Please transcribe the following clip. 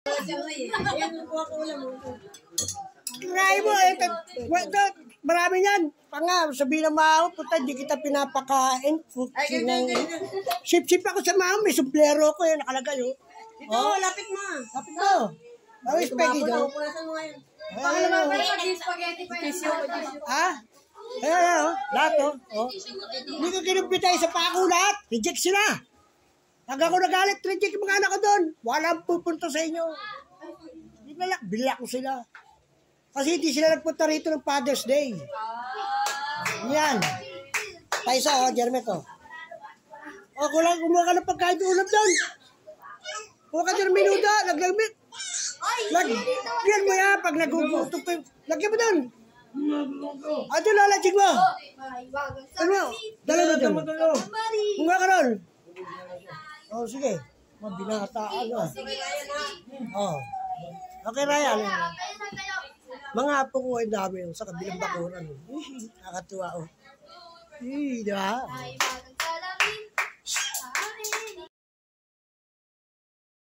Kaya mo, marami yan. Panga, sabihin ng mama, puta, di kita pinapakain. Sip-sip ako sa mama, may suplero ko yun, nakalagay yun. Dito, lapit mo. Lapit mo. Awis, Peggy daw. Punasan mo ngayon. Ha? Ayan, lahat, oh. Hindi ko kinumpitay sa pako lahat. Reject sila. Pag ako nagalit, reject yung mga anak ko doon. Walang pupunta sa inyo. Bila ko sila. Kasi hindi sila nagpunta rito ng Father's Day. Yan. Paisa, oh, Jermet, oh. O, kumuha ka ng pagkain ulam doon. Kumuha ka ng minuda, laglamit. Lagyan mo yan, pag nagugutom pa yung... Lagyan mo doon. Ato, lalachig mo. Ano mo? Dala mo doon. Kumuha ka doon. O, sige. Mabinataan mo. O. Okay, Ryan. Mga apo ko ay dami sa kabilang bakuran. Nakakatuwa, oh. Di ba?